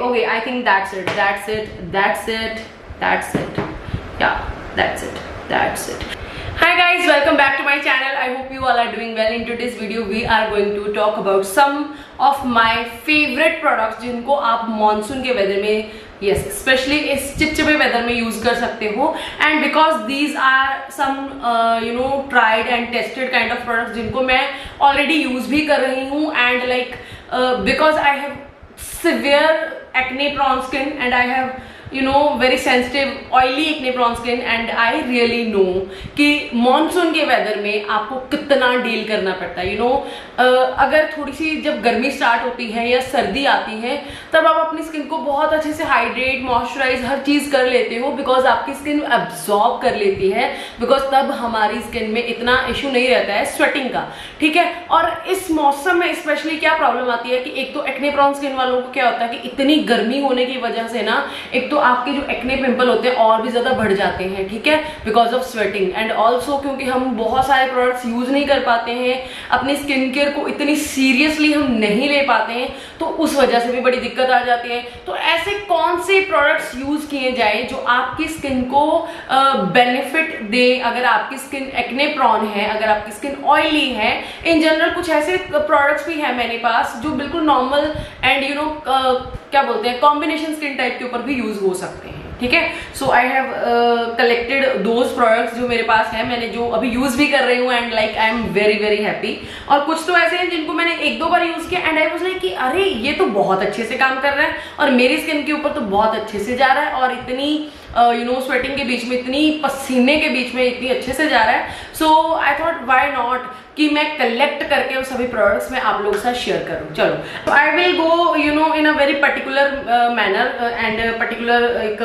okay, I think that's it. Yeah, that's it. Hi guys, welcome back to my channel. I hope you all are doing well. In today's video we are going to talk about some of my favorite products जिनको आप monsoon के weather में, yes, especially इस चिपचिपे weather में use कर सकते हो. And because these are some tried and tested kind of products जिनको मैं already use भी कर रही हूँ, and like because I have severe acne prone skin and I have very sensitive oily acne prone skin, and I really know कि monsoon के weather में आपको कितना डील करना पड़ता है. अगर थोड़ी सी जब गर्मी स्टार्ट होती है या सर्दी आती है तब आप अपनी स्किन को बहुत अच्छे से हाइड्रेट, मॉइस्चराइज हर चीज कर लेते हो, बिकॉज आपकी स्किन एब्जॉर्ब कर लेती है, बिकॉज तब हमारी स्किन में इतना इशू नहीं रहता है स्वेटिंग का. ठीक है. और इस मौसम में स्पेशली क्या प्रॉब्लम आती है कि एक तो एक्ने प्रोन स्किन वालों को क्या होता है कि इतनी गर्मी होने की वजह से ना, एक तो आपके जो एक्ने पिंपल होते हैं और भी ज्यादा बढ़ जाते हैं. ठीक है. Because of sweating, and also क्योंकि हम बहुत सारे प्रोडक्ट्स यूज नहीं कर पाते हैं, अपनी स्किन केयर को इतनी सीरियसली हम नहीं ले पाते हैं, तो उस वजह से भी बड़ी दिक्कत आ जाती है. तो ऐसे कौन से प्रोडक्ट्स यूज किए जाए जो आपकी स्किन को बेनिफिट दे, अगर आपकी स्किन एक्ने प्रॉन है, अगर आपकी स्किन ऑयली है. इन जनरल कुछ ऐसे प्रोडक्ट्स भी हैं मेरे पास जो बिल्कुल नॉर्मल एंड क्या बोलते हैं, कॉम्बिनेशन स्किन टाइप के ऊपर भी यूज हो सकते हैं. ठीक है. So I have collected those products जो मेरे पास है, मैंने जो अभी यूज भी कर रही हूँ, and like I am very very happy. और कुछ तो ऐसे हैं जिनको मैंने एक दो बार यूज किया एंड आई वाज लाइक कि अरे ये तो बहुत अच्छे से काम कर रहा है और मेरी स्किन के ऊपर तो बहुत अच्छे से जा रहा है, और इतनी स्वेटिंग के बीच में, इतनी पसीने के बीच में इतनी अच्छे से जा रहा है. So I thought why not कि मैं कलेक्ट करके उन सभी प्रोडक्ट्स में आप लोगों के साथ शेयर करूं. चलो, I will go in a very particular manner and particular एक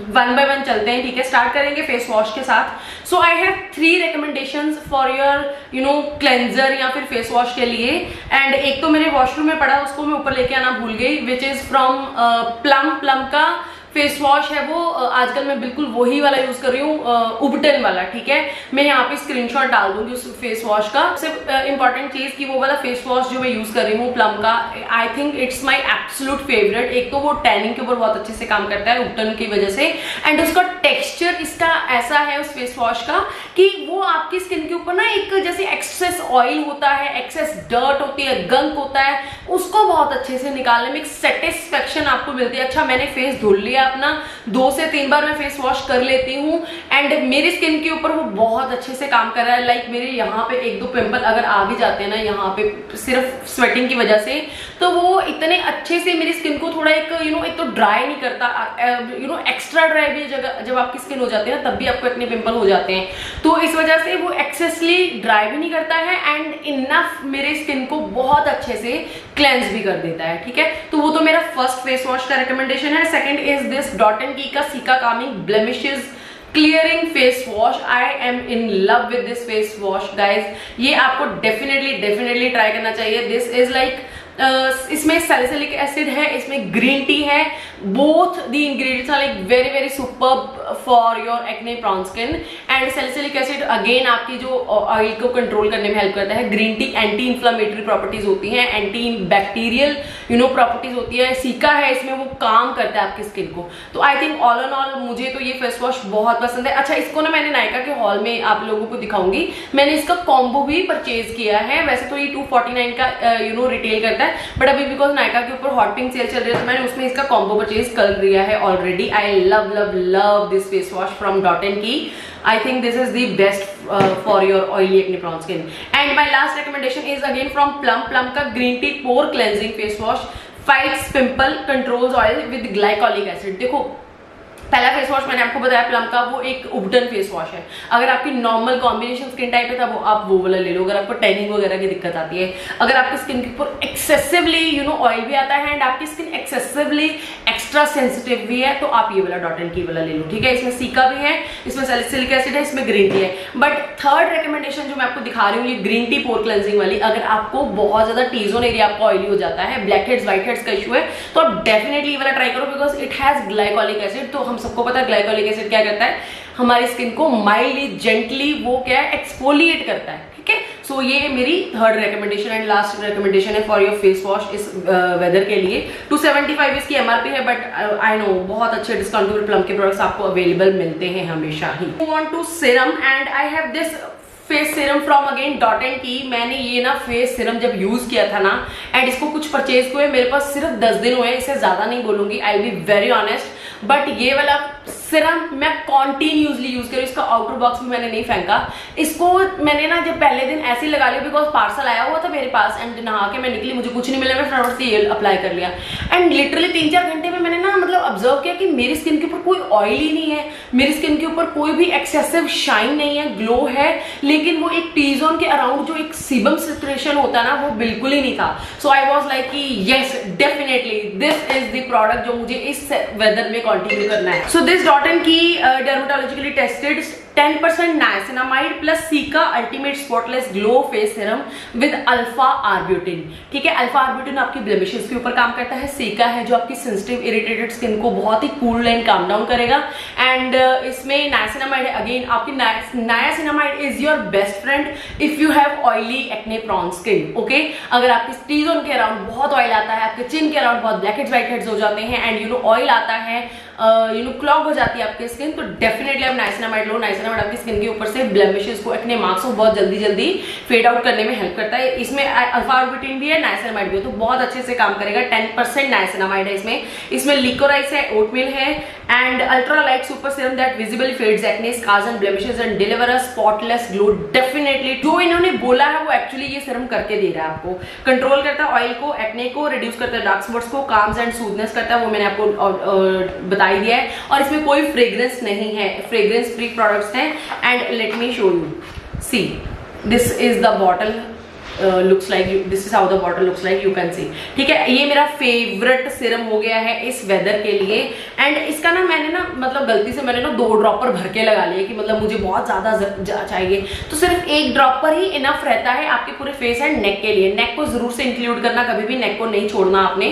वन बाय वन चलते हैं. ठीक है. स्टार्ट करेंगे फेस वॉश के साथ. So I have 3 recommendations for your cleanser या फिर फेस वॉश के लिए. एंड एक तो मेरे वॉशरूम में पड़ा, उसको मैं ऊपर लेके आना भूल गई, विच इज फ्रॉम प्लम का फेस वॉश है वो. आजकल मैं बिल्कुल वही वाला यूज कर रही हूँ, उबटन वाला. ठीक है. मैं यहाँ पे स्क्रीनशॉट डाल दूंगी उस फेस वॉश का. सबसे इंपॉर्टेंट चीज कि वो वाला फेस वॉश जो मैं यूज कर रही हूँ प्लम का, I think it's my absolute favourite. एक तो वो टैनिंग के ऊपर बहुत अच्छे से काम करता है उबटन की वजह से, एंड उसका टेक्सचर इसका ऐसा है उस फेस वॉश का कि वो आपकी स्किन के ऊपर ना एक जैसे एक्सेस ऑयल होता है, एक्सेस डर्ट होती है, गंक होता है, उसको बहुत अच्छे से निकालने में एक सेटिस्फेक्शन आपको मिलती है. अच्छा, मैंने फेस धुल लिया अपना, 2 से 3 बार मैं फेस वॉश कर लेती हूँ, एंड मेरी स्किन के ऊपर वो बहुत अच्छे से काम कर रहा है. लाइक मेरे यहाँ पे 1-2 पिंपल अगर आ भी जाते हैं ना यहाँ पे सिर्फ स्वेटिंग की वजह से, तो वो इतने अच्छे से मेरी स्किन को थोड़ा एक एक तो ड्राई नहीं करता, एक्स्ट्रा ड्राई भी जब आपकी स्किन हो जाती है ना तब भी आपको इतने पिंपल हो जाते हैं, तो इस वजह से वो एक्सेसली ड्राई भी नहीं करता है एंड इनफ मेरे स्किन को बहुत अच्छे से क्लेंस भी कर देता है. ठीक है. तो वो तो मेरा फर्स्ट फेस वॉश का रिकमेंडेशन है. Second is this Dot and Key का cica calming blemishes clearing face wash. I am in love with this face wash guys. ये आपको डेफिनेटली ट्राई करना चाहिए. दिस इज लाइक इसमें सैलिसिलिक एसिड है, इसमें ग्रीन टी है. Both the ingredients are like very very superb for your acne prone skin. And salicylic acid again आपकी जो ऑयल को कंट्रोल करने में हेल्प करता है. Green tea anti inflammatory properties होती हैं, एंटी बैक्टीरियल प्रॉपर्टीज होती है. सीका है इसमें, वो काम करता है आपकी स्किन को. तो I think all and all मुझे तो ये फेस वॉश बहुत पसंद है. अच्छा, इसको ना मैंने नायका के हॉल में आप लोगों को दिखाऊंगी. मैंने इसका कॉम्बो भी परचेज किया है. वैसे तो ये 249 का रिटेल करता है, बट अभी बिकॉज नायका के ऊपर हॉट पिंक सेल चल रही है तो मैंने उसमें इसका कॉम्बो परचेज कर लिया है already. I love this face wash from dot and की. I think this is the best for your oily acne prone skin. And my last recommendation is again from Plum का green tea pore cleansing face wash, fights pimple, controls oil with glycolic acid. देखो, पहला face wash मैंने आपको बताया plum का, वो एक उबटन face wash है. अगर आपकी नॉर्मल कॉम्बिनेशन स्किन टाइप है तब आप वो वाला ले लो. अगर आपको टैनिंग वगैरह की दिक्कत आती है, अगर आपकी स्किन के ऊपर एक्सेसिवली ऑयल भी आता है एंड आपकी स्किन एक्सेसिवली एक्स्ट्रा सेंसिटिव भी है, तो आप ये वाला डॉट एंड की वाला ले लो. ठीक है. इसमें सीका भी है, इसमें सैलिसिलिक एसिड है, इसमें ग्रीन टी है. बट थर्ड रिकमेंडेशन जो मैं आपको दिखा रही हूँ, ये ग्रीन टी पोर क्लेंजिंग वाली. अगर आपको बहुत ज्यादा टी जोन एरिया आपका ऑयली हो जाता है, ब्लैक हेड्स व्हाइट हेड्स का इशू है, तो आप डेफिनेटली ये वाला ट्राई करो, because it has glycolic acid. तो हम सबको पता है ग्लाइकोलिक एसिड क्या करता है, हमारी स्किन को माइल्डली जेंटली वो क्या है एक्सफोलिएट करता है. ठीक ठीक है। सो ये मेरी third recommendation and last recommendation है फॉर योर फेस वॉश इस वेदर के लिए। 275 इसकी एमआरपी है, बट आई नो बहुत अच्छे डिस्काउंटेबल प्लम के प्रोडक्ट्स आपको अवेलेबल मिलते हैं हमेशा ही। Move on to serum and I have this face serum from again Dot and Key. मैंने ये ना फेस सीरम जब यूज किया था ना, एंड इसको कुछ परचेज हुए मेरे पास सिर्फ 10 दिन हुए, इससे ज्यादा नहीं बोलूंगी, I will be very honest. But ये वाला सीरम मैं कॉन्टिन्यूसली यूज करी, इसका आउटर बॉक्स भी मैंने नहीं फेंका। इसको मैंने ना जब पहले दिन ऐसे ही लगा लिया बिकॉज पार्सल आया हुआ था मेरे पास, एंड नहा के मैं निकली, मुझे कुछ नहीं मिला, मैं फटाफट से ये अप्लाई कर लिया। एंड लिटरली 3-4 घंटे में मैंने ना मतलब ऑब्जर्व किया कि मेरी स्किन के ऊपर कोई ऑयल ही नहीं है, मेरी स्किन के ऊपर कोई भी एक्सेसिव शाइन नहीं है, ग्लो है, लेकिन वो एक टी जोन के अराउंड जो एक सीबम सिचुएशन होता है ना, वो बिल्कुल ही नहीं था। सो आई वॉज लाइक कि yes definitely this is the product जो मुझे इस वेदर में कंटिन्यू करना है। सो दिस डॉट एंड की dermatologically tested 10% niacinamide plus caeca ultimate spotless glow face serum with alpha arbutin. ठीक है, अल्फा आर्ब्यूटिन आपकी ब्लेमिशेस के ऊपर काम करता है, सीका है जो आपकी सेंसिटिव इरिटेटेड स्किन को बहुत ही कूल एंड काम डाउन करेगा, एंड इसमें नाइसिनामाइड है। अगेन आपकी niacinamide is your best friend if you have oily acne prone skin. Okay, अगर आपकी टी जोन के अराउंड बहुत ऑयल आता है, आपके चिन के अराउंड बहुत ब्लैक हेड्स व्हाइट हेड्स हो जाते हैं, एंड यू नो ऑयल आता है, यू नो क्लॉग हो जाती है आपकी स्किन, तो डेफिनेटली आप नाइसिनामाइड लो। नाइसिनामाइड आपकी स्किन के ऊपर से ब्लेमिशेस को, एक्ने मार्क्स को बहुत जल्दी फेड आउट करने में हेल्प करता है। इसमें अल्फा आर्ब्यूटिन भी है, नाइसिनामाइड भी है, तो बहुत अच्छे से काम करेगा। 10% नाइसिनामाइड है इसमें लिकोराइस है, ओटमील है, and ultra light super serum that visibly fades acne scars and blemishes and deliver a spotless glow. Definitely जो इन्होंने बोला है वो एक्चुअली ये सीरम करके दे रहा है आपको। कंट्रोल करता है ऑयल को, एक्ने को रिड्यूस करता है, डार्क स्पॉट्स को काम्स एंड सूदनेस करता है, वो मैंने आपको बता ही दिया है। और इसमें कोई फ्रेग्रेंस नहीं है, फ्रेग्रेंस फ्री प्रोडक्ट्स हैं। And let me show you, see this is the bottle looks like, this is how the bottle looks like, you can सी। ठीक है, ये मेरा फेवरेट सीरम हो गया है इस वेदर के लिए। एंड इसका ना मैंने ना मतलब गलती से मैंने ना 2 ड्रॉपर भर के लगा लिए कि मतलब मुझे बहुत ज्यादा चाहिए, तो सिर्फ 1 ड्रॉपर ही इनफ रहता है आपके पूरे फेस एंड नेक के लिए। नेक को जरूर से इंक्लूड करना, कभी भी नेक को नहीं छोड़ना आपने।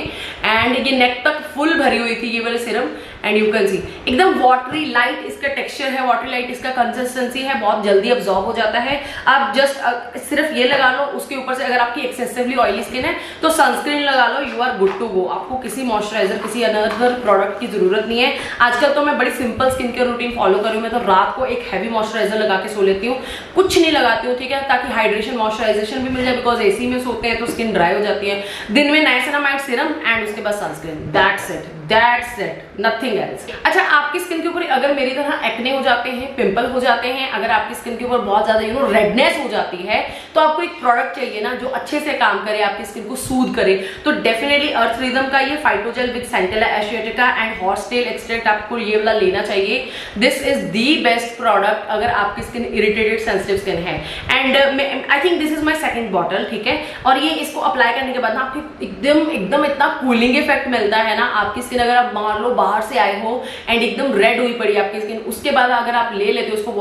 एंड ये नेक तक फुल भरी हुई थी ये वाले सीरम, एंड यू कैन सी एकदम वाटरी लाइट इसका टेक्सचर है, वाटरी लाइट इसका कंसिस्टेंसी है, बहुत जल्दी अब्सॉर्ब हो जाता है। आप जस्ट सिर्फ ये लगा लो, उसके ऊपर से अगर आपकी एक्सेसिवली ऑयली स्किन है तो सनस्क्रीन लगा लो, you are good to go. आपको किसी मॉइस्चराइजर, किसी अनदर प्रोडक्ट की जरूरत नहीं है। आजकल तो मैं बड़ी simple skin care routine follow कर रही हूँ। मैं तो रात को एक हैवी मॉइस्चराइजर लगा के सो लेती हूँ, कुछ नहीं लगाती हूँ, ठीक है, ताकि हाइड्रेशन मॉइस्चराइजेशन भी मिल जाए, बिकॉज एसी में सोते हैं तो स्किन ड्राई हो जाती है। दिन में नाइसिनामाइड सीरम एंड उसके बाद sunscreen, that's it, nothing else. अच्छा, आपकी स्किन के ऊपर अगर मेरी तरह एक्ने हो जाते हैं, पिंपल हो जाते हैं, अगर आपकी स्किन के ऊपर बहुत ज्यादा यू नो रेडनेस हो जाती है, तो आपको एक प्रोडक्ट चाहिए ना जो अच्छे से काम करे, आपकी स्किन को सूद करे, तो डेफिनेटली अर्थ रिदम का ये phytogel with centella asiatica and horsetail extract आपको ये वाला लेना चाहिए। This is the best product अगर आपकी स्किन इरिटेटेड सेंसिटिव स्किन है। And I think this is my second bottle, ठीक है। और ये इसको अप्लाई करने के बाद ना आपकी एकदम इतना कूलिंग इफेक्ट मिलता है ना आपकी स्किन। अगर आप मान लो बाहर से आए हो एंड एकदम रेड हुई पड़ी आपकी स्किन, उसके बाद अगर आप ले लेते हो इसको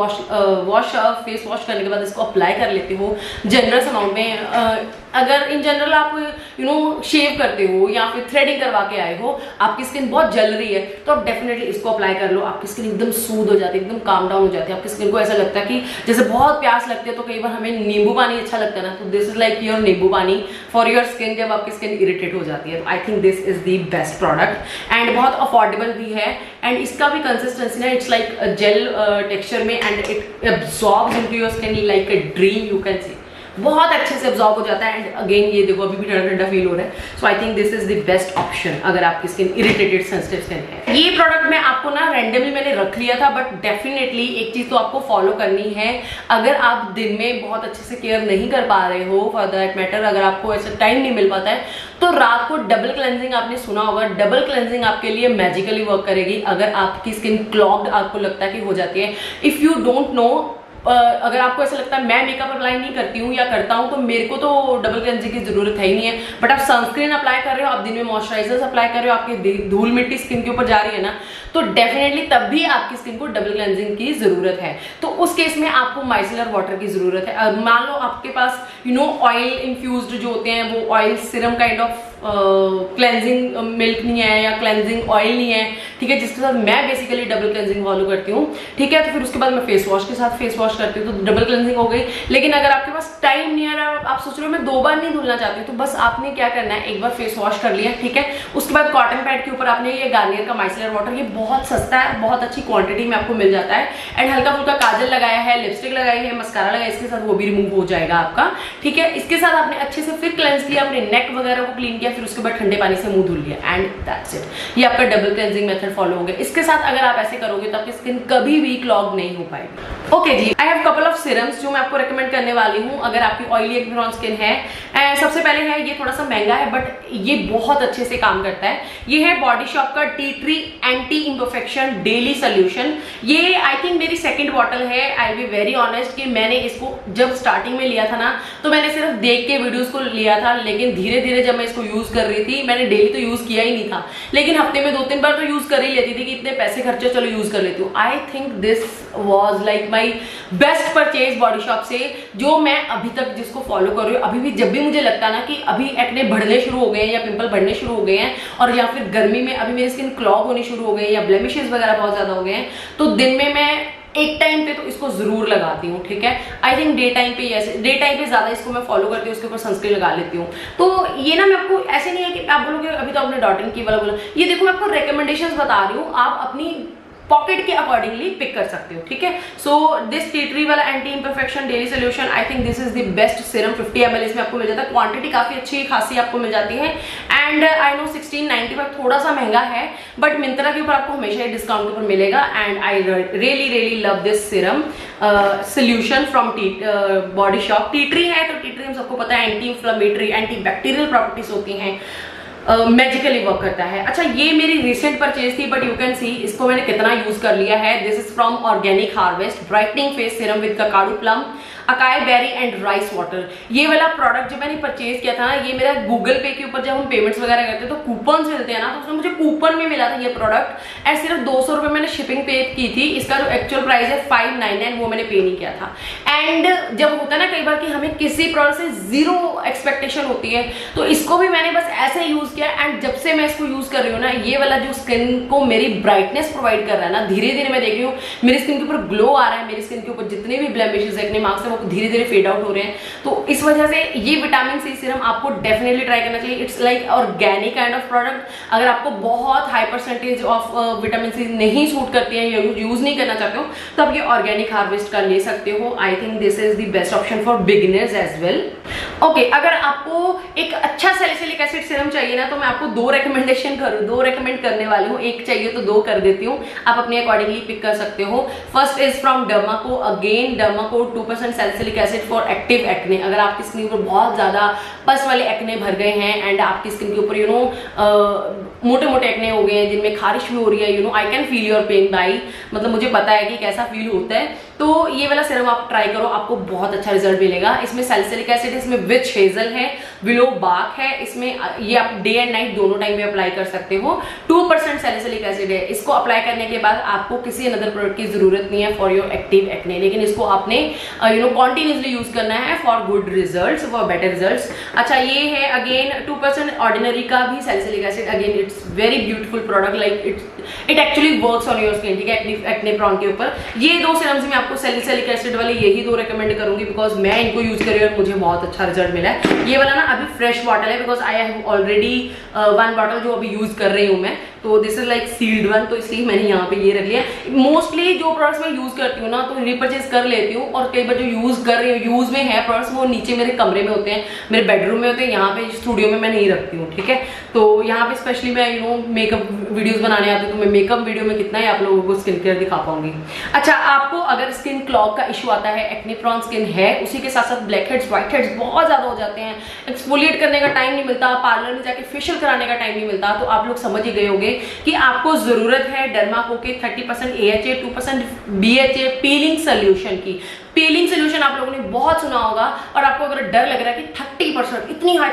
फेस वॉश करने के बाद इसको अप्लाई कर लेते हो जनरस अमाउंट में। अगर इन जनरल आप यू नो शेव करते हो या फिर थ्रेडिंग करवा के आए हो, आपकी स्किन बहुत जल रही है, तो आप डेफिनेटली इसको अप्लाई कर लो। आपकी स्किन एकदम सूद हो जाती है, एकदम काम डाउन हो जाती है। आपकी स्किन को ऐसा लगता है कि जैसे बहुत प्यास लगती है, तो कई बार हमें नींबू पानी अच्छा लगता है ना, तो दिस इज लाइक योर नींबू पानी फॉर योर स्किन जब आपकी स्किन इरिटेट हो जाती है। तो आई think this is the best product and बहुत अफोर्डेबल भी है। एंड इसका भी कंसिस्टेंसी ना इट्स लाइक जेल टेक्सचर में, and it absorbs into your skin like a dream, you can सी, बहुत अच्छे से अब्जॉर्ब हो जाता है। एंड अगेन ये देखो अभी भी ठंडा ठंडा फील हो रहा है। So I think this is the best option अगर आपकी स्किन इरिटेटेड सेंसिटिव स्किन है। ये प्रोडक्ट मैं आपको ना रैंडमली मैंने रख लिया था, बट डेफिनेटली एक चीज तो आपको फॉलो करनी है। अगर आप दिन में बहुत अच्छे से केयर नहीं कर पा रहे हो, फॉर दैट मैटर अगर आपको ऐसा टाइम नहीं मिल पाता है, तो रात को डबल क्लेंजिंग, आपने सुना होगा, डबल क्लेंजिंग आपके लिए मैजिकली वर्क करेगी। अगर आपकी स्किन क्लॉग्ड आपको लगता है कि हो जाती है, इफ यू डोंट नो, अगर आपको ऐसा लगता है मैं मेकअप अप्लाई नहीं करती हूँ या करता हूँ तो मेरे को तो डबल क्लेंजिंग की जरूरत है ही नहीं है, बट आप सनस्क्रीन अप्लाई कर रहे हो, आप दिन में मॉइस्चराइजर्स अप्लाई कर रहे हो, आपकी धूल मिट्टी स्किन के ऊपर जा रही है ना, तो डेफिनेटली तब भी आपकी स्किन को डबल क्लेंजिंग की जरूरत है। तो उस केस में आपको माइसेलर वाटर की जरूरत है। मान लो आपके पास यू नो ऑयल इन्फ्यूज्ड जो होते हैं वो oil Siram kind of cleansing milk नहीं है या क्लेंजिंग ऑयल नहीं है, ठीक है, जिसके साथ मैं बेसिकली डबल क्लेंजिंग फॉलो करती हूँ। ठीक है, तो फिर उसके बाद मैं फेस वॉश के साथ फेस वॉश करती हूँ, तो डबल क्लेंजिंग हो गई। लेकिन अगर आपके पास टाइम नहीं है, आप सोच रहे हो मैं 2 बार नहीं धुलना चाहती हूँ, तो बस आपने क्या करना है, एक बार फेस वॉश कर लिया, ठीक है, उसके बाद कॉटन पैड के ऊपर आपने ये गार्नियर का माइसेलर वाटर, ये बहुत सस्ता है, बहुत अच्छी क्वांटिटी में आपको मिल जाता है, एंड हल्का फुल्का काजल लगाया है, लिपस्टिक लगाई है, मस्कारा लगाया, इसके साथ वो भी रिमूव हो जाएगा आपका। ठीक है, इसके साथ आपने अच्छे से फिर क्लेंस किया, अपने नेक वगैरह को क्लीन किया, फिर उसके बाद ठंडे पानी से मुंह धुल लिया, एंड दैट्स इट। ये आपका डबल क्लेंजिंग मेथड फॉलो हो गया। इसके साथ अगर आप ऐसे करोगे तो आपकी स्किन कभी भी क्लॉग नहीं हो पाएगी। ओके जी, I have couple of serums जो मैं आपको रेकमेंड करने वाली हूँ अगर आपकी ऑयली एक्ने स्किन है। सबसे पहले है, ये थोड़ा सा महंगा है बट ये बहुत अच्छे से काम करता है। ये है बॉडी शॉप का tea tree anti imperfection daily solution. ये आई थिंक मेरी सेकंड बॉटल है। आई बी वेरी ऑनेस्ट कि मैंने इसको जब स्टार्टिंग में लिया था ना, तो मैंने सिर्फ देख के वीडियोस को लिया था, लेकिन धीरे धीरे जब मैं इसको यूज कर रही थी, मैंने डेली तो यूज किया ही नहीं था, लेकिन हफ्ते में 2-3 बार तो यूज कर ही लेती थी कि इतने पैसे खर्चे, चलो यूज कर लेती हूँ। आई think this was like my best purchase body shop से, जो मैं अभी तक जिसको फॉलो कर रही हूँ। अभी भी जब भी मुझे लगता है ना कि अभी एक्ने बढ़ने शुरू हो गए हैं या पिंपल बढ़ने शुरू हो गए हैं, और या फिर गर्मी में अभी मेरी स्किन क्लॉग होनी शुरू हो गई है या ब्लेमिशेस वगैरह बहुत ज्यादा हो गए हैं, तो दिन में मैं एक टाइम पे तो इसको जरूर लगाती हूँ। ठीक है, आई थिंक डे टाइम पे ज्यादा इसको मैं फॉलो करती हूँ, उसके ऊपर सनस्क्रीन लगा लेती हूँ। तो ये ना मैं आपको ऐसे नहीं है कि आप बोलोगे अभी तो आपने डॉट एंड की वाला बोला, ये देखो मैं आपको रिकमेंडेशंस बता रही हूँ, आप अपनी पॉकेट के अकॉर्डिंगली पिक कर सकते हो। ठीक है, सो दिस टी ट्री वाला anti imperfection daily solution, I think this is the best serum. 50 ml इसमें आपको मिल जाता है, क्वांटिटी काफी अच्छी खासी आपको मिल जाती है, एंड आई नो 1695 थोड़ा सा महंगा है, बट मिंत्रा के ऊपर आपको हमेशा ही डिस्काउंट के ऊपर मिलेगा, and I really love this serum solution from Body Shop. Tea tree है तो टी ट्री हम सबको पता है anti inflammatory anti bacterial properties होती हैं, मैजिकली वर्क करता है। अच्छा, ये मेरी रिसेंट परचेज थी, बट यू कैन सी इसको मैंने कितना यूज कर लिया है। This is from Organic Harvest brightening face serum with Kakadu plum, acai berry and rice water. ये वाला प्रोडक्ट जब मैंने परचेज किया था ना, ये मेरा गूगल पे के ऊपर जब हम पेमेंट्स वगैरह करते हैं तो कूपन मिलते हैं ना, तो उसमें मुझे कूपन में मिला था ये प्रोडक्ट, एंड सिर्फ 200 रुपए मैंने शिपिंग पे की थी। इसका जो एक्चुअल प्राइस है 599, वो मैंने पे नहीं किया था। एंड जब होता है ना कई बार कि हमें किसी प्रोडक्ट से जीरो एक्सपेक्टेशन होती है, तो इसको भी मैंने बस ऐसे यूज किया, एंड जब से मैं इसको यूज कर रही हूँ ना, ये वाला जो स्किन को मेरी ब्राइटनेस प्रोवाइड कर रहा है ना, धीरे धीरे मैं देख रही हूँ मेरी स्किन के ऊपर ग्लो आ रहा है, मेरी स्किन के ऊपर जितने भी ब्लेमिशेस एक्ने मार्क्स हैं वो धीरे धीरे फेड आउट हो रहे हैं। तो इस वजह से ये विटामिन सी सीरम आपको डेफिनेटली ट्राई करना चाहिए। It's like organic kind of product. अगर आपको बहुत high percentage of vitamin C नहीं सूट करती है या यूज नहीं करना चाहते हो, तो आप ये ऑर्गेनिक हार्वेस्ट का ले सकते हो। I think this is the best option for beginners as well. Okay, अगर आपको एक अच्छा सैलिसिलिक एसिड सीरम चाहिए ना, तो मैं आपको 2 रेकमेंड करने वाली हूँ। एक चाहिए तो 2 कर देती हूँ, आप अपने अकॉर्डिंगली पिक कर सकते हो। First is from Derma Co, again Derma Co 2% salicylic acid for active acne. अगर आपकी स्किन के ऊपर बहुत ज्यादा पस वाले एक्ने भर गए हैं, एंड आपकी स्किन के ऊपर मोटे मोटे एक्ने हो गए हैं जिनमें खारिश भी हो रही है, I can feel your pain बाई, मतलब मुझे पता है कि कैसा फील होता है, तो ये वाला सीरम आप ट्राई करो, आपको बहुत अच्छा रिजल्ट मिलेगा। इसमें सैलिसिलिक एसिड, इसमें विच हेजल है, विलो बार्क है, इसमें ये आप डे एंड नाइट दोनों टाइम में अप्लाई कर सकते हो। 2% सैलिसिलिक एसिड है। इसको अप्लाई करने के बाद आपको किसी अदर प्रोडक्ट की जरूरत नहीं है फॉर योर एक्टिव एक्ने, लेकिन इसको आपने कॉन्टिन्यूसली यूज करना है for good results, for better results. अच्छा, ये है अगेन 2% ऑर्डिनरी का भी salicylic acid. Again it's very beautiful product, like it actually works on your skin. ठीक है, एक्ने प्रोन के ऊपर ये 2 सीरम्स में आपको सैलिसिलिक एसिड वाले यही 2 रेकमेंड करूंगी, बिकॉज मैं इनको यूज कर रही हूँ और मुझे बहुत अच्छा रिजल्ट मिला है। ये वाला ना अभी फ्रेश बॉटल है, because I have already 1 bottle जो अभी यूज कर रही हूँ मैं, तो this is like sealed one, तो इसलिए मैंने यहाँ पे ये रख लिया। मोस्टली जो प्रोडक्ट्स मैं यूज करती हूँ ना, तो रिपर्चेज कर लेती हूँ, और कई बार जो यूज कर रही हूँ, यूज में है प्रोडक्ट्स, वो नीचे मेरे कमरे में होते हैं, मेरे बेडरूम में होते हैं, यहाँ पे स्टूडियो में मैं नहीं रखती हूँ। ठीक है, तो यहाँ पे स्पेशली मैं मेकअप वीडियोस बनाने आती हूँ, तो मैं मेकअप वीडियो में कितना ही आप लोगों को स्किन केयर दिखा पाऊंगी। अच्छा, आपको अगर स्किन क्लॉग का इशू आता है, एक्ने प्रोन स्किन है, उसी के साथ साथ ब्लैक हेड्स, व्हाइट हेड्स बहुत ज्यादा हो जाते हैं, एक्सफोलिएट करने का टाइम नहीं मिलता, पार्लर में जाके फेशियल कराने का टाइम नहीं मिलता, तो आप लोग समझ ही गए होंगे कि आपको जरूरत है डर्माको के 30% AHA 2% BHA पीलिंग सोल्यूशन की। पीलिंग सोल्यूशन आप लोगों ने बहुत सुना होगा, और आपको अगर डर लग रहा है कि 30% इतनी हाई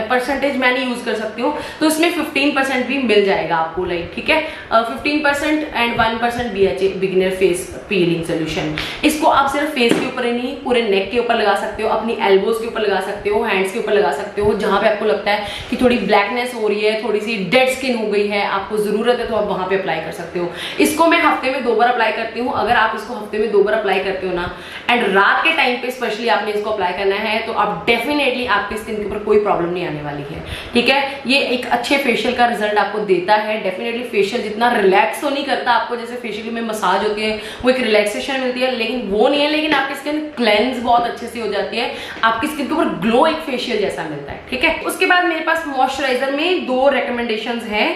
परसेंटेज मैं नहीं यूज कर सकती हूँ, तो इसमें 15% भी मिल जाएगा आपको, लाइक ठीक है 15% and 1% BHA beginner face peeling solution. इसको आप सिर्फ फेस के ऊपर ही नहीं, पूरे नेक के ऊपर लगा सकते हो, अपनी एल्बोज के ऊपर लगा सकते हो, हैंड्स के ऊपर लगा सकते हो, जहां पे आपको लगता है कि थोड़ी ब्लैकनेस हो रही है, थोड़ी सी डेड स्किन हो गई है, आपको जरूरत है, तो आप वहां पे अप्लाई कर सकते हो। इसको मैं हफ्ते में 2 बार अप्लाई करती हूँ। अगर आप इसको हफ्ते में 2 बार अप्लाई करते हो ना, एंड रात के टाइम पे स्पेशली आपने इसको अप्लाई करना है, तो आप डेफिनेटली आपकी स्किन के ऊपर कोई प्रॉब्लम नहीं आने वाली है, ठीक है। ये एक अच्छे फेशियल का रिजल्ट आपको देता है। डेफिनेटली फेशियल जितना रिलैक्स तो नहीं करता आपको, जैसे फेशियल में मसाज होती है वो एक रिलैक्सेशन मिलती है, लेकिन वो नहीं है, लेकिन आपकी स्किन क्लेंस बहुत अच्छे से हो जाती है, आपकी स्किन के ऊपर ग्लो एक फेशियल जैसा मिलता है, ठीक है। उसके बाद मेरे पास मॉइस्चराइजर में 2 रिकमेंडेशंस हैं,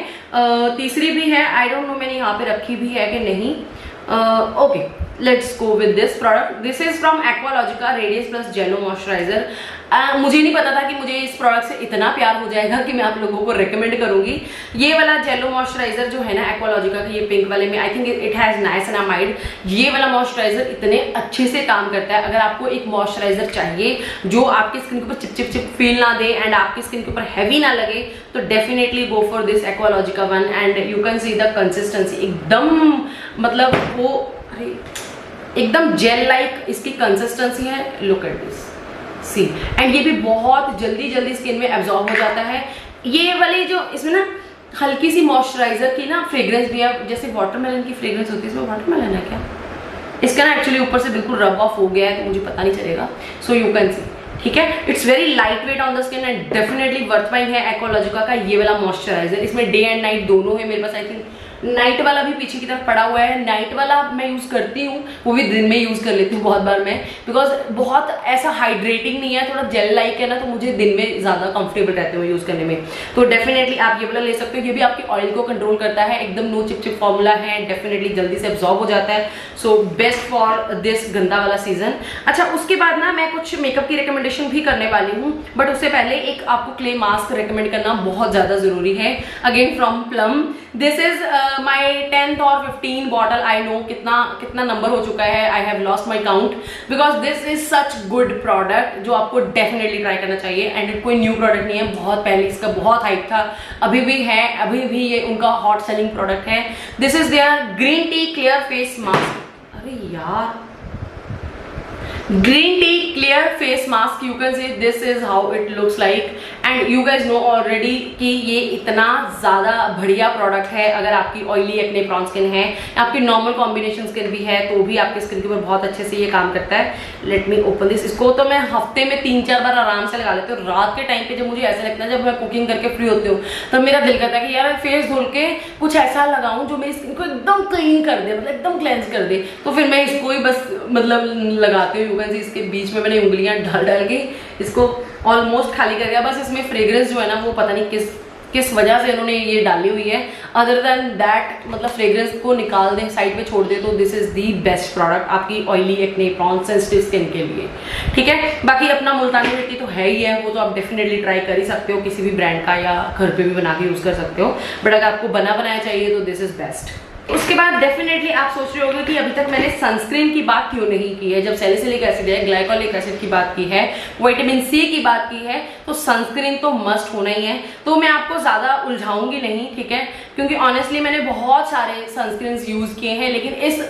तीसरी भी है, आई डोंट नो मैंने यहाँ पे रखी भी है कि नहीं। Okay, let's go with this product. This is from Aqualogica radiance plus jello moisturiser. मुझे नहीं पता था कि मुझे इस प्रोडक्ट से इतना प्यार हो जाएगा कि मैं आप लोगों को रेकमेंड करूंगी। ये वाला जेलो मॉइस्चराइजर जो है ना एक्वालॉजिका का, ये पिंक वाले में, I think it has niacinamide. ये वाला मॉइस्चराइजर इतने अच्छे से काम करता है। अगर आपको एक मॉइस्चराइजर चाहिए जो आपकी स्किन के ऊपर चिप फील ना दे एंड आपकी स्किन के ऊपर हैवी ना लगे, तो definitely go for this Aqualogica one. And you can see the consistency, एकदम मतलब वो एकदम जेल लाइक इसकी कंसिस्टेंसी है। Look at this, see, and ये भी बहुत जल्दी स्किन में एब्जॉर्ब हो जाता है। ये वाली जो इसमें ना हल्की सी मॉइस्चराइजर की ना फ्रेग्रेंस भी है, जैसे वाटरमेलन की फ्रेग्रेंस होती है, इसमें वाटरमेलन है क्या? इसका ना एक्चुअली ऊपर से बिल्कुल रब ऑफ हो गया है, तो मुझे पता नहीं चलेगा, सो यू कैन सी, ठीक है। It's very light weight on the skin and definitely worth buying है एक्वालॉजिका का ये वाला मॉइस्चराइजर। इसमें डे एंड नाइट दोनों है मेरे पास। आई थिंक नाइट वाला भी पीछे की तरफ पड़ा हुआ है। नाइट वाला मैं यूज करती हूँ, वो भी दिन में यूज कर लेती हूँ बहुत बार मैं, बिकॉज बहुत ऐसा हाइड्रेटिंग नहीं है, थोड़ा जेल लाइक है ना, तो मुझे दिन में ज्यादा कंफर्टेबल रहते हो यूज करने में। तो डेफिनेटली आप ये वाला ले सकते हो। ये भी आपके ऑयल को कंट्रोल करता है, एकदम नो चिप फॉर्मूला है, डेफिनेटली जल्दी से एब्जॉर्ब हो जाता है। सो बेस्ट फॉर दिस गंदा वाला सीजन। अच्छा, उसके बाद ना मैं कुछ मेकअप की रिकमेंडेशन भी करने वाली हूँ, बट उससे पहले एक आपको क्ले मास्क रिकमेंड करना बहुत ज्यादा जरूरी है। Again from plum, this is my 10th और 15 बॉटल। आई नो कितना नंबर हो चुका है, I have lost my count, because this is such good product जो आपको डेफिनेटली ट्राई करना चाहिए। एंड कोई न्यू प्रोडक्ट नहीं है, बहुत पहले इसका बहुत हाइप था, अभी भी है, अभी भी ये उनका हॉट सेलिंग प्रोडक्ट है। This is their green tea clear face mask. अरे यार, green tea clear face mask, you can say this is how it looks like and you guys know already कि ये इतना ज़्यादा बढ़िया प्रोडक्ट है। अगर आपकी ऑयली एक्ने प्रॉन स्किन है, आपकी नॉर्मल कॉम्बिनेशन स्किन भी है, तो भी आपकी स्किन के ऊपर बहुत अच्छे से ये काम करता है। Let me open this. इसको तो मैं हफ्ते में 3-4 बार आराम से लगा लेती हूँ। रात के टाइम पे जब मुझे ऐसा लगता है, जब मैं कुकिंग करके फ्री होती हूँ, तब मेरा दिल करता है कि यार फेस धुल के कुछ ऐसा लगाऊं जो मेरी स्किन को एकदम क्लीन कर दे, मतलब एकदम क्लेंस कर दे। तो फिर मैं इसको ही बस मतलब लगाती हूँ। इसके बीच में मैंने उंगलियां डाल के इसको ऑलमोस्ट खाली कर दिया। बस इसमें फ्रेग्रेंस जो है ना, वो पता नहीं किस वजह से इन्होंने ये डाली हुई है। अदर देन दैट, मतलब फ्रेग्रेंस को निकाल दें, साइड पे छोड़ दें, तो this is the best product आपकी oily acne prone sensitive skin के लिए, ठीक है। बाकी अपना मुल्तानी मिट्टी तो है ही है, वो तो आप डेफिनेटली ट्राई कर ही सकते हो, किसी भी ब्रांड का, या घर पे भी बना के यूज कर सकते हो। बट अगर आपको बना बनाया चाहिए तो दिस इज बेस्ट। उसके बाद डेफिनेटली आप सोच रहे होंगे कि अभी तक मैंने सनस्क्रीन की बात क्यों नहीं की है। जब सैलिसिलिक एसिड है, ग्लाइकोलिक एसिड की बात की है, विटामिन सी की बात की है, तो सनस्क्रीन तो मस्ट होना ही है। तो मैं आपको ज्यादा उलझाऊंगी नहीं, ठीक है, क्योंकि ऑनेस्टली मैंने बहुत सारे सनस्क्रीन यूज किए हैं, लेकिन इस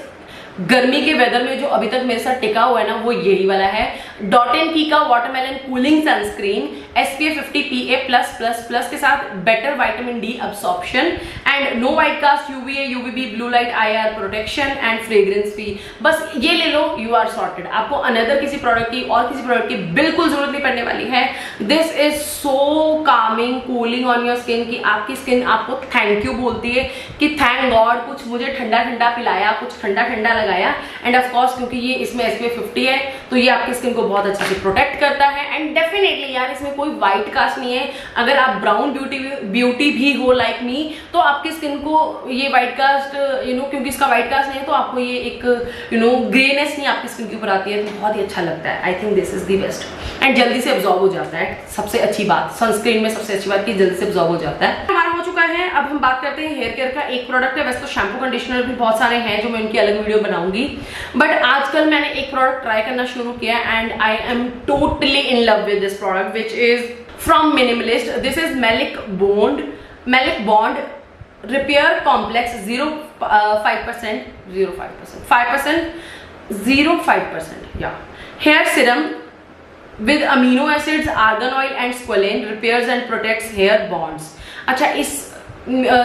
गर्मी के वेदर में जो अभी तक मेरे साथ टिका हुआ है ना, वो यही वाला है, डॉट एंड की का watermelon cooling sunscreen SPF 50 PA+++ के साथ better vitamin D absorption and no white cast, UVA UVB blue light IR protection and fragrance free. बस ये ले लो, यू आर सॉर्टेड। आपको अनदर किसी प्रोडक्ट की और किसी प्रोडक्ट की बिल्कुल जरूरत नहीं पड़ने वाली है। This is so Kameng, cooling on your skin की आपकी स्किन आपको थैंक यू बोलती है कि थैंक गॉड कुछ मुझे ठंडा ठंडा पिलाया, कुछ ठंडा ठंडा लगाया। एंड ऑफ कोर्स क्योंकि ये इसमें SPF 50 है, तो ये आपकी स्किन को बहुत अच्छे से प्रोटेक्ट करता है। एंड डेफिनेटली यार, इसमें कोई व्हाइट कास्ट नहीं है। अगर आप ब्राउन ब्यूटी भी हो लाइक मी, तो आप आपकी स्किन को ये व्हाइट कास्ट क्योंकि इसका व्हाइट कास्ट नहीं है तो आपको ये एक ग्रेनेस नहीं आपकी स्किन के ऊपर आती है, तो बहुत ही अच्छा लगता है। आई think this is the best and जल्दी से अब्जॉर्ब हो जाता है। सबसे अच्छी बात सनस्क्रीन में सबसे अच्छी बात कि जल्दी से अब्जॉर्ब हो जाता है। हमारा हो चुका है, अब हम बात करते हैं हेयर केयर का। एक प्रोडक्ट है, वैसे तो शैम्पू कंडीशनर भी बहुत सारे हैं जो मैं उनकी अलग वीडियो बनाऊंगी, बट आजकल मैंने एक प्रोडक्ट ट्राई करना शुरू किया and I am totally in love with this product which is from Minimalist. This is maleic bond repair complex 0.5% या hair serum with amino acids, argan oil and squalane, repairs and protects hair bonds। अच्छा, इस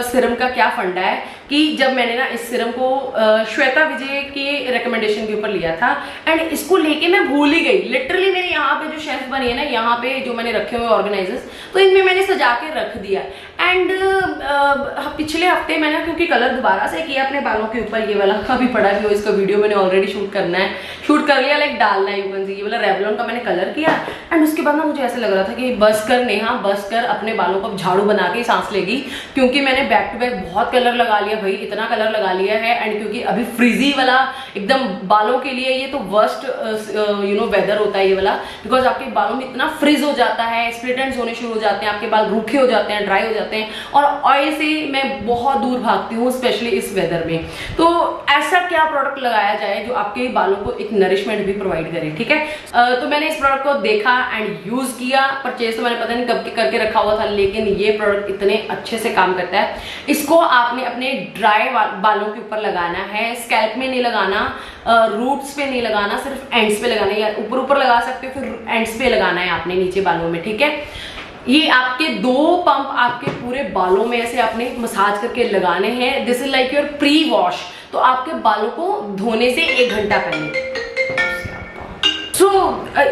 सिरम का क्या फंडा है कि जब मैंने ना इस सिरम को श्वेता विजय के रिकमेंडेशन के ऊपर लिया था एंड इसको लेके मैं भूल ही गई। लिटरली मेरे यहाँ पे जो शेल्फ बनी है ना, यहाँ पे जो मैंने रखे हुए ऑर्गेनाइजर्स, तो इनमें मैंने सजा के रख दिया एंड पिछले हफ्ते मैंने क्योंकि कलर दोबारा से किया अपने बालों के ऊपर, ये वाला अभी पड़ा भी हो, इसका वीडियो मैंने ऑलरेडी शूट कर लिया, लाइक डालना है यूं ये वाला रेवलॉन का मैंने कलर किया एंड उसके बाद ना मुझे ऐसा लग रहा था कि बस कर नेहा, बस कर, अपने बालों को झाड़ू बना के सांस लेगी, क्योंकि मैंने बैक टू बैक बहुत कलर लगा लिया भाई, इतना कलर लगा लिया है एंड क्योंकि अभी फ्रीजी वाला एकदम बालों के लिए ये तो वर्स्ट वेदर होता है ये वाला, बिकॉज आपके बालों में इतना फ्रीज हो जाता है, स्प्लिट एंड्स होने शुरू हो जाते हैं, आपके बाल रूखे हो जाते हैं, ड्राई हो जाते हैं और ऑयल से मैं बहुत दूर भागती हूँ स्पेशली इस वेदर में। तो ऐसा क्या प्रोडक्ट लगाया जाए जो आपके बालों को एक नरिशमेंट भी प्रोवाइड करे, ठीक है। तो मैंने इस प्रोडक्ट को देखा एंड यूज किया। परचेज तो मैंने पता नहीं कब करके रखा हुआ था, लेकिन ये प्रोडक्ट इतने अच्छे से काम करता है। इसको आपने अपने ड्राई बालों के ऊपर लगाना है, स्कैल्प में नहीं लगाना, रूट्स पे नहीं लगाना, सिर्फ एंड्स पे लगाना है, या ऊपर लगा सकते हो, फिर एंड्स पे लगाना है आपने नीचे बालों में, ठीक है। ये आपके 2 पंप आपके पूरे बालों में ऐसे आपने मसाज करके लगाने हैं। This is like your pre wash, तो आपके बालों को धोने से 1 घंटा पहले।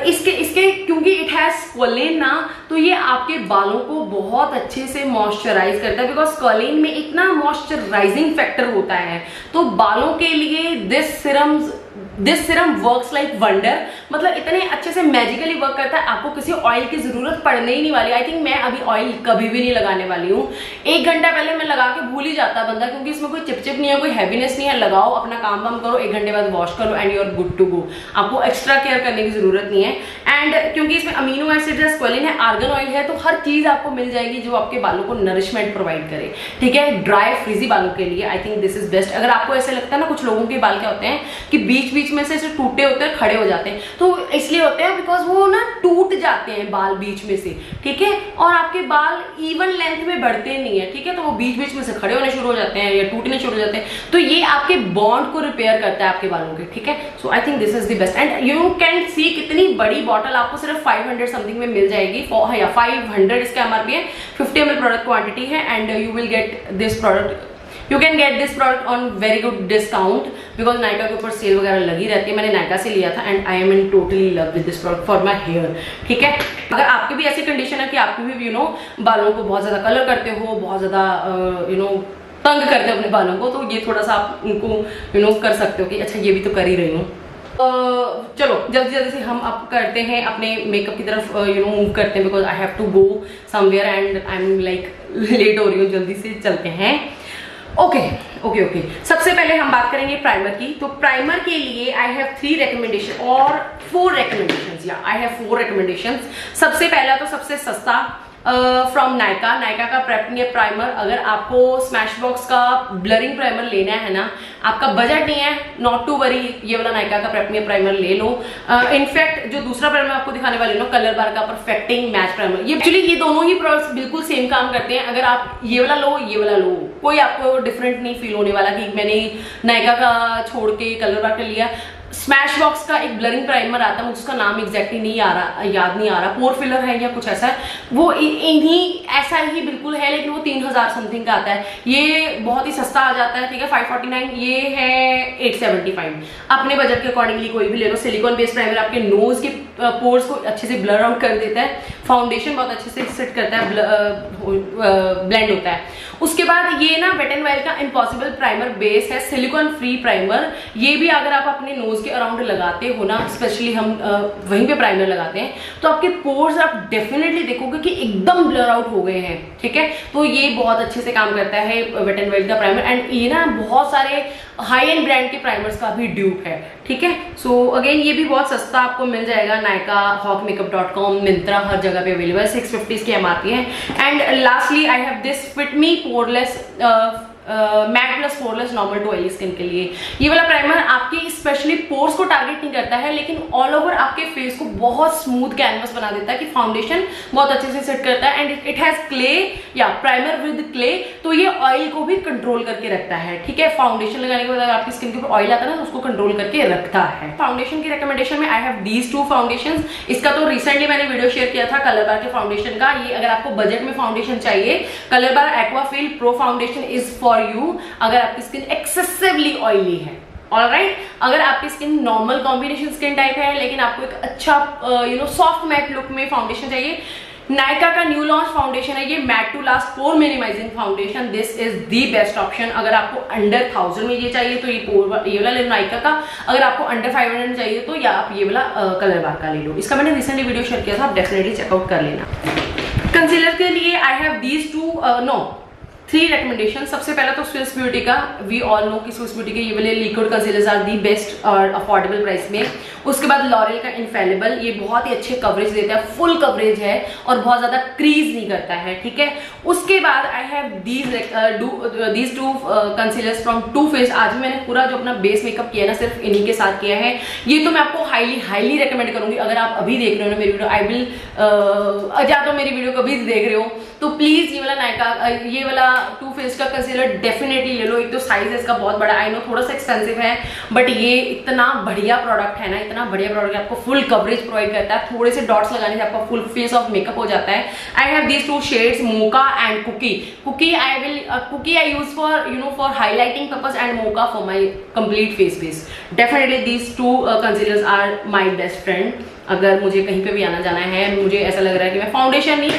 इसके क्योंकि इट हैज स्क्वालेन ना, तो ये आपके बालों को बहुत अच्छे से मॉइस्चराइज करता है, बिकॉज स्क्वालेन में एक ना मॉइस्चराइजिंग फैक्टर होता है। तो बालों के लिए this Siram works like wonder, मतलब इतने अच्छे से मैजिकली वर्क करता है, आपको किसी ऑयल की जरूरत पड़ने ही नहीं वाली। आई थिंक मैं अभी ऑयल कभी भी नहीं लगाने वाली हूँ। 1 घंटा पहले मैं लगा के भूल ही जाता बंदा, क्योंकि इसमें कोई चिपचिप नहीं है, कोई हैवीनेस नहीं है। लगाओ, अपना काम वाम करो, 1 घंटे बाद वॉश करो and you are good to go. आपको एक्स्ट्रा केयर करने की जरूरत नहीं है। एंड क्योंकि इसमें अमीनो एसिड है, स्क्वालिन है, आर्गन ऑयल है, तो हर चीज आपको मिल जाएगी जो आपके बालों को नरिशमेंट प्रोवाइड करे, ठीक है। ड्राई फ्रीजी बालों के लिए आई थिंक दिस इज बेस्ट। अगर आपको ऐसा लगता है ना, कुछ लोगों के बाल क्या होते हैं कि बीच बीच में से टूटे होते हैं, खड़े हो जाते हैं, तो इसलिए होते हैं बिकॉज वो ना टूट जाते हैं बाल बीच में से, ठीक है, और आपके बाल इवन लेंथ में बढ़ते नहीं है, ठीक है, तो वो बीच बीच में से खड़े होने शुरू हो जाते हैं या टूटने शुरू हो जाते हैं। तो ये आपके बॉन्ड को रिपेयर करता है आपके बालों के, ठीक है। So I think this is the best and you can see कितनी बड़ी बॉटल आपको सिर्फ 500 समथिंग में मिल जाएगी। 500 इसका एमआरपी है, 50 ml प्रोडक्ट क्वांटिटी है and you will get this product, you can get this product on very good discount, because Nykaa के ऊपर सेल वगैरह लगी रहती है। मैंने नायका से लिया था and I am in totally love with this product for my hair, ठीक है। अगर आपकी भी ऐसी कंडीशन है कि आपकी भी बालों को बहुत ज्यादा कलर करते हो, बहुत ज्यादा तंग करते हो अपने बालों को, तो ये थोड़ा सा आप उनको कर सकते हो कि अच्छा ये भी तो कर ही रही हूँ। चलो जल्दी से हम अब करते हैं अपने मेकअप की तरफ मूव करते हैं, because I have to go somewhere and I am like late हो रही हूँ। जल्दी से चलते हैं। ओके। सबसे पहले हम बात करेंगे प्राइमर की। तो प्राइमर के लिए आई हैव 3 रिकमेंडेशन और 4 रिकमेंडेशंस, या आई हैव 4 रिकमेंडेशंस। सबसे पहला तो सबसे सस्ता फ्रॉम नायका का प्रेपिंग प्राइमर। अगर आपको स्मैशबॉक्स का ब्लरिंग प्राइमर लेना है ना, आपका बजट नहीं है, नॉट टू वरी, ये वाला नायका का प्रेपिंग प्राइमर ले लो। इनफैक्ट जो दूसरा प्राइमर आपको दिखाने वाली हूँ, कलर बार का परफेक्टिंग मैच प्राइमर, ये एक्चुअली ये दोनों ही प्रोडक्ट्स बिल्कुल सेम काम करते हैं। अगर आप ये वाला लो, ये वाला लो, कोई आपको डिफरेंट नहीं फील होने वाला कि मैंने नायका का छोड़ के कलर बार का लिया। स्मैशबॉक्स का एक ब्लरिंग प्राइमर आता है, मुझे उसका नाम एग्जैक्टली याद नहीं आ रहा, पोर फिलर है या कुछ ऐसा है, वो ऐसा ही बिल्कुल है, लेकिन वो 3000 समथिंग का आता है। ये बहुत ही सस्ता आ जाता है, ठीक है, 549, ये है 875। अपने बजट के अकॉर्डिंगली कोई भी ले लो। सिलिकॉन बेस्ड प्राइमर आपके नोज के पोर्स को अच्छे से ब्लर आउट कर देता है, फाउंडेशन बहुत अच्छे से सेट करता है, ब्लेंड होता है। उसके बाद ये ना वेट एंड वाइल्ड का इम्पॉसिबल प्राइमर बेस है, सिलिकॉन फ्री प्राइमर। ये भी अगर आप अपने नोज नोज के अराउंड लगाते हो ना, स्पेशली हम वहीं पे प्राइमर लगाते हैं, तो आपके पोर्स आप डेफिनेटली देखोगे कि एकदम ब्लर आउट हो गए हैं, ठीक है। तो ये बहुत अच्छे से काम करता है वेट एंड वाइल्ड का प्राइमर, एंड ये ना बहुत सारे हाई एंड ब्रांड के प्राइमर्स का भी ड्यूप है, ठीक है। सो अगेन ये भी बहुत सस्ता आपको मिल जाएगा, नायका, hawkmakeup.com, मिंत्रा, हर जगह पे अवेलेबल, 650 की एमआरपी है। And lastly I have this Fit Me poreless matte plus poreless normal to oily skin के लिए। ये वाला प्राइमर आपके स्पेशली पोर्स को टारगेट नहीं करता है, लेकिन ऑल ओवर आपके फेस को बहुत स्मूथ कैनवस बना देता है कि फाउंडेशन बहुत अच्छे से सेट करता है। एंड इट हैज क्ले या प्राइमर विद क्ले, तो ये ऑयल को भी कंट्रोल करके रखता है, ठीक है। फाउंडेशन लगाने के बाद अगर आपकी स्किन के ऊपर ऑयल आता है ना, उसको कंट्रोल करके रखता है। फाउंडेशन की रिकमेंडेशन में आई हैव दीज 2 फाउंडेशन। इसका तो रिसेंटली मैंने वीडियो शेयर किया था कलर बार के फाउंडेशन का। ये अगर आपको बजट में फाउंडेशन चाहिए, Colorbar Aquafil pro foundation is for you अगर आपकी स्किन एक्सेसिवली ऑयली है। ऑलराइट, अगर आपकी skin normal combination skin type है लेकिन आपको एक अच्छा सॉफ्ट मैट लुक में फाउंडेशन चाहिए, नायका का न्यू लॉन्च फाउंडेशन है ये matte to last pore minimising foundation. This is the best option. अगर आपको अंडर 1000 में ये चाहिए तो ये वाला ले लो नायका का। अगर आपको अंडर 500 चाहिए तो या आप ये वाला कलर बार का ले लो। इसका मैंने रिसेंटली वीडियो शेयर किया था, आप डेफिनेटली चेकआउट कर लेना। कंसीलर के लिए आई हैव दीज 3 रिकमेंडेशन। सबसे पहला तो स्विस ब्यूटी का, वी ऑल नो कि स्विस ब्यूटी के ये वाले liquid concealers are the best और अफोर्डेबल प्राइस में। उसके बाद लॉरियल का इनफेलिबल, ये बहुत ही अच्छे कवरेज देता है, फुल कवरेज है और बहुत ज्यादा क्रीज नहीं करता है, ठीक है। उसके बाद I have these 2 concealers from to face. आज मैंने पूरा जो अपना बेस मेकअप किया है ना, सिर्फ इन्हीं के साथ किया है। ये तो मैं आपको हाईली रिकमेंड करूंगी। अगर आप अभी देख रहे हो ना मेरी वीडियो, आई विल या तो मेरी वीडियो कभी देख रहे हो तो प्लीज ये वाला नायका, ये वाला टू फेस का कंसीलर डेफिनेटली ले लो। एक तो साइज इसका बहुत बड़ा, आई नो थोड़ा सा एक्सपेंसिव है, बट ये इतना बढ़िया प्रोडक्ट है ना, इतना बढ़िया प्रोडक्ट है, आपको फुल कवरेज प्रोवाइड करता है। थोड़े से डॉट्स लगाने से आपका फुल फेस ऑफ मेकअप हो जाता है। I have these 2 shades, mocha and cookie I use for highlighting purpose and mocha for my complete face base. Definitely these 2 concealers are my best friend. अगर मुझे कहीं पे भी आना जाना है, मुझे ऐसा लग रहा है कि मैं फाउंडेशन नहीं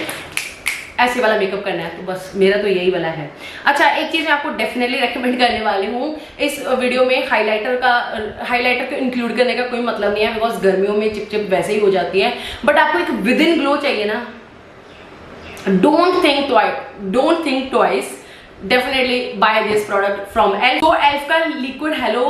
ऐसे वाला मेकअप करना है, तो बस मेरा तो यही वाला है। अच्छा, एक चीज मैं आपको डेफिनेटली रेकमेंड करने वाली हूँ इस वीडियो में, हाइलाइटर को इंक्लूड करने का कोई मतलब नहीं है, बिकॉज गर्मियों में चिपचिप वैसे ही हो जाती है। बट आपको एक विद इन ग्लो चाहिए ना, don't think twice, definitely buy this product from ELF। तो ELF का liquid hello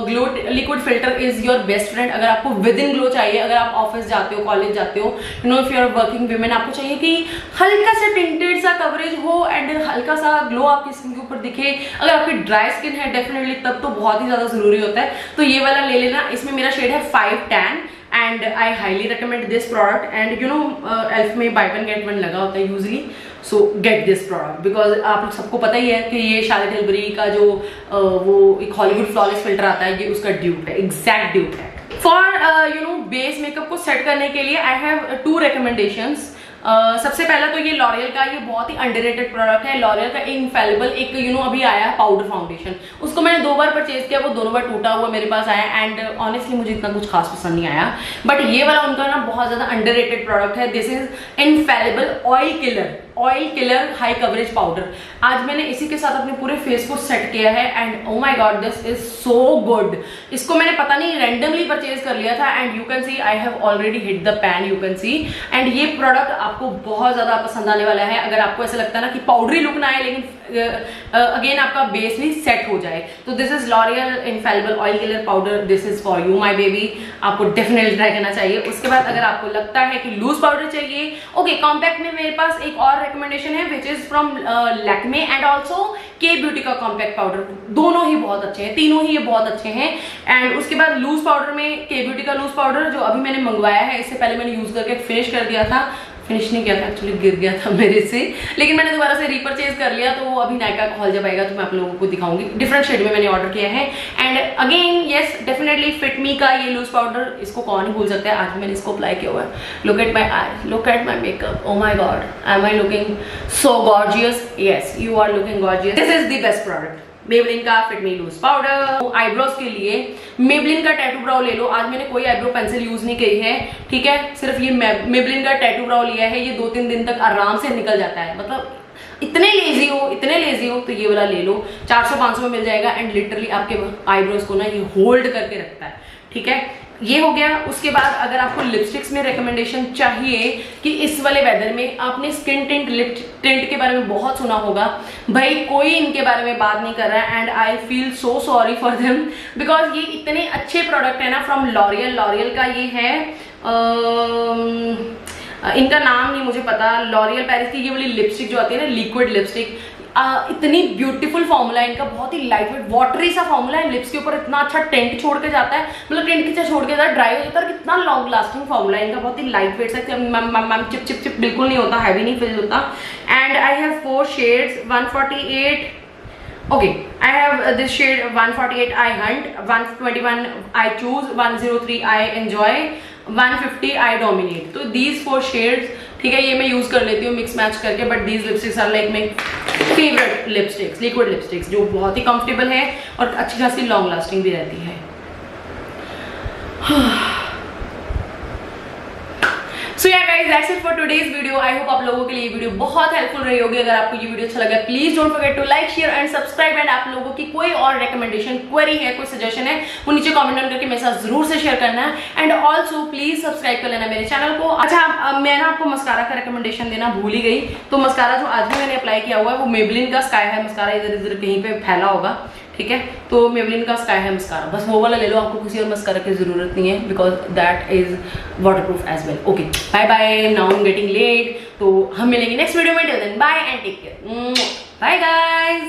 glow liquid filter is your best friend. अगर आपको विद इन ग्लो चाहिए, अगर आप ऑफिस जाते हो, कॉलेज जाते हो, if you are working women, आपको चाहिए कि हल्का सा टिंटेड सा कवरेज हो एंड हल्का सा ग्लो आपकी स्किन के ऊपर दिखे। अगर आपकी ड्राई स्किन है डेफिनेटली तब तो बहुत ही ज्यादा जरूरी होता है, तो ये वाला ले लेना। इसमें मेरा शेड है 5 tan and I highly recommend this product. And ELF में बाय 1 गेट 1 लगा होता है usually, so get this product because आप लोग सबको पता ही है कि ये शार्लेट टिलबरी का जो वो एक हॉलीवुड फ्लॉलेस फिल्टर आता है, ये उसका ड्यूप है, एग्जैक्ट ड्यूप है। फॉर बेस मेकअप को सेट करने के लिए आई हैव 2 रिकमेंडेशंस। सबसे पहला तो ये लॉरियल का, ये बहुत ही अंडररेटेड प्रोडक्ट है। लॉरियल का इनफेलिबल एक अभी आया है पाउडर फाउंडेशन, उसको मैंने 2 बार परचेज किया, वो दोनों बार टूटा हुआ मेरे पास आया एंड ऑनेस्टली मुझे इतना कुछ खास पसंद नहीं आया। बट ये वाला उनका ना बहुत ज्यादा अंडररेटेड प्रोडक्ट है। This is infallible oil killer high coverage powder. आज मैंने इसी के साथ अपने पूरे फेस को सेट किया है and oh my God this is so good. इसको मैंने पता नहीं रैंडमली परचेज कर लिया था and you can C I have already hit the pan, you can C. And ये प्रोडक्ट आपको बहुत ज्यादा पसंद आने वाला है। अगर आपको ऐसा लगता है ना कि पाउडरी लुक ना आए लेकिन अगेन आपका बेस भी सेट हो जाए, तो this is L'Oréal infallible oil killer powder, this is for you my baby. आपको डेफिनेटली ट्राई करना चाहिए। उसके बाद अगर आपको लगता है कि लूज पाउडर चाहिए, ओके, कॉम्पैक्ट में मेरे पास एक और रिकमेंडेशन है विच is from Lakme and also के ब्यूटी का कॉम्पैक्ट पाउडर। दोनों ही बहुत अच्छे हैं, तीनों ही ये बहुत अच्छे हैं। एंड उसके बाद लूज पाउडर में के ब्यूटी का लूज पाउडर जो अभी मैंने मंगवाया है, इससे पहले मैंने यूज करके फिनिश कर दिया था, फिनिश नहीं किया था एक्चुअली, गिर गया था मेरे से, लेकिन मैंने दोबारा से रीपरचेज कर लिया। तो वो अभी नायका का हॉल जब आएगा तो मैं आप लोगों को दिखाऊंगी। डिफरेंट शेड में मैंने ऑर्डर किया है। And again yes definitely Fit Me का ये लूज पाउडर, इसको कौन ही भूल सकता है। आज मैंने इसको अप्लाई किया हुआ है। Look at my eye, look at my makeup, oh my god, am I looking so gorgeous? Yes, you are looking gorgeous. This is the best product, Maybelline का fit me loose powder. Eyebrows के लिए Maybelline का tattoo ब्राउ ले लो। आज मैंने कोई eyebrow pencil use नहीं की है, ठीक है, सिर्फ ये मेबलिन का टैटू ब्राउ लिया है। ये 2-3 दिन तक आराम से निकल जाता है, मतलब इतने लेजी हो तो ये वाला ले लो, 400-500 में मिल जाएगा एंड लिटरली आपके आईब्रोज को ना ये होल्ड करके रखता है। ठीक है, ये हो गया। उसके बाद अगर आपको लिपस्टिक्स में रिकमेंडेशन चाहिए कि इस वाले वेदर में, आपने स्किन टिंट लिप टिंट के बारे में बहुत सुना होगा, भाई कोई इनके बारे में बात नहीं कर रहा है and I feel so sorry for them because ये इतने अच्छे प्रोडक्ट है ना फ्रॉम लॉरियल का ये है इनका नाम नहीं मुझे पता, लॉरियल पेरिस की ये वाली लिपस्टिक जो आती है ना लिक्विड लिपस्टिक, इतनी ब्यूटीफुल फॉर्मूला है इनका, बहुत ही लाइट वेट वाटरी सा फॉर्मूला है, लिप्स के ऊपर इतना अच्छा टेंट छोड़ के जाता है, मतलब टेंट की छोड़ के जाता है, ड्राई हो जाता है, कितना लॉन्ग लास्टिंग फॉर्मूला है इनका, बहुत ही लाइट वेट सा, मैम चिप चिप चिप बिल्कुल नहीं होता, हैवी नहीं फील होता। And I have 4 shades, 148 okay, I have this shade 148 I hunt, 121 I choose, 103 I enjoy, 150 I dominate। तो these 4 shades ठीक है, ये मैं यूज कर लेती हूँ मिक्स मैच करके, but these lipsticks are like my favorite lipsticks, liquid lipsticks जो बहुत ही कंफर्टेबल है और अच्छी खासी लॉन्ग लास्टिंग भी रहती है। सो या guys that's it for today's video. I hope आप लोगों के लिए वीडियो बहुत हेल्पफुल रही होगी। अगर आपको ये वीडियो अच्छा लगा please don't forget to like share and subscribe एंड आप लोगों की कोई और रिकमेंडेशन क्वेरी है, कोई सजेशन है, वो नीचे कमेंट डाउन करके मेरे साथ जरूर से शेयर करना है एंड ऑल्सो प्लीज सब्सक्राइब कर लेना मेरे चैनल को। अच्छा मैं ना आपको मस्कारा का रिकमेंडेशन देना भूल ही गई, तो मस्कारा जो आज भी मैंने अप्लाई किया हुआ है वो मेबलिन का स्काई हाई मस्कारा, इधर कहीं पे फैला होगा, ठीक है, तो मेबलिन का स्काई है मस्कारा, बस वो वाला ले लो, आपको किसी और मस्कारा की जरूरत नहीं है because that is waterproof as well. Okay bye bye, now I am getting late, तो हम मिलेंगे नेक्स्ट वीडियो में, till then bye and take care, bye guys.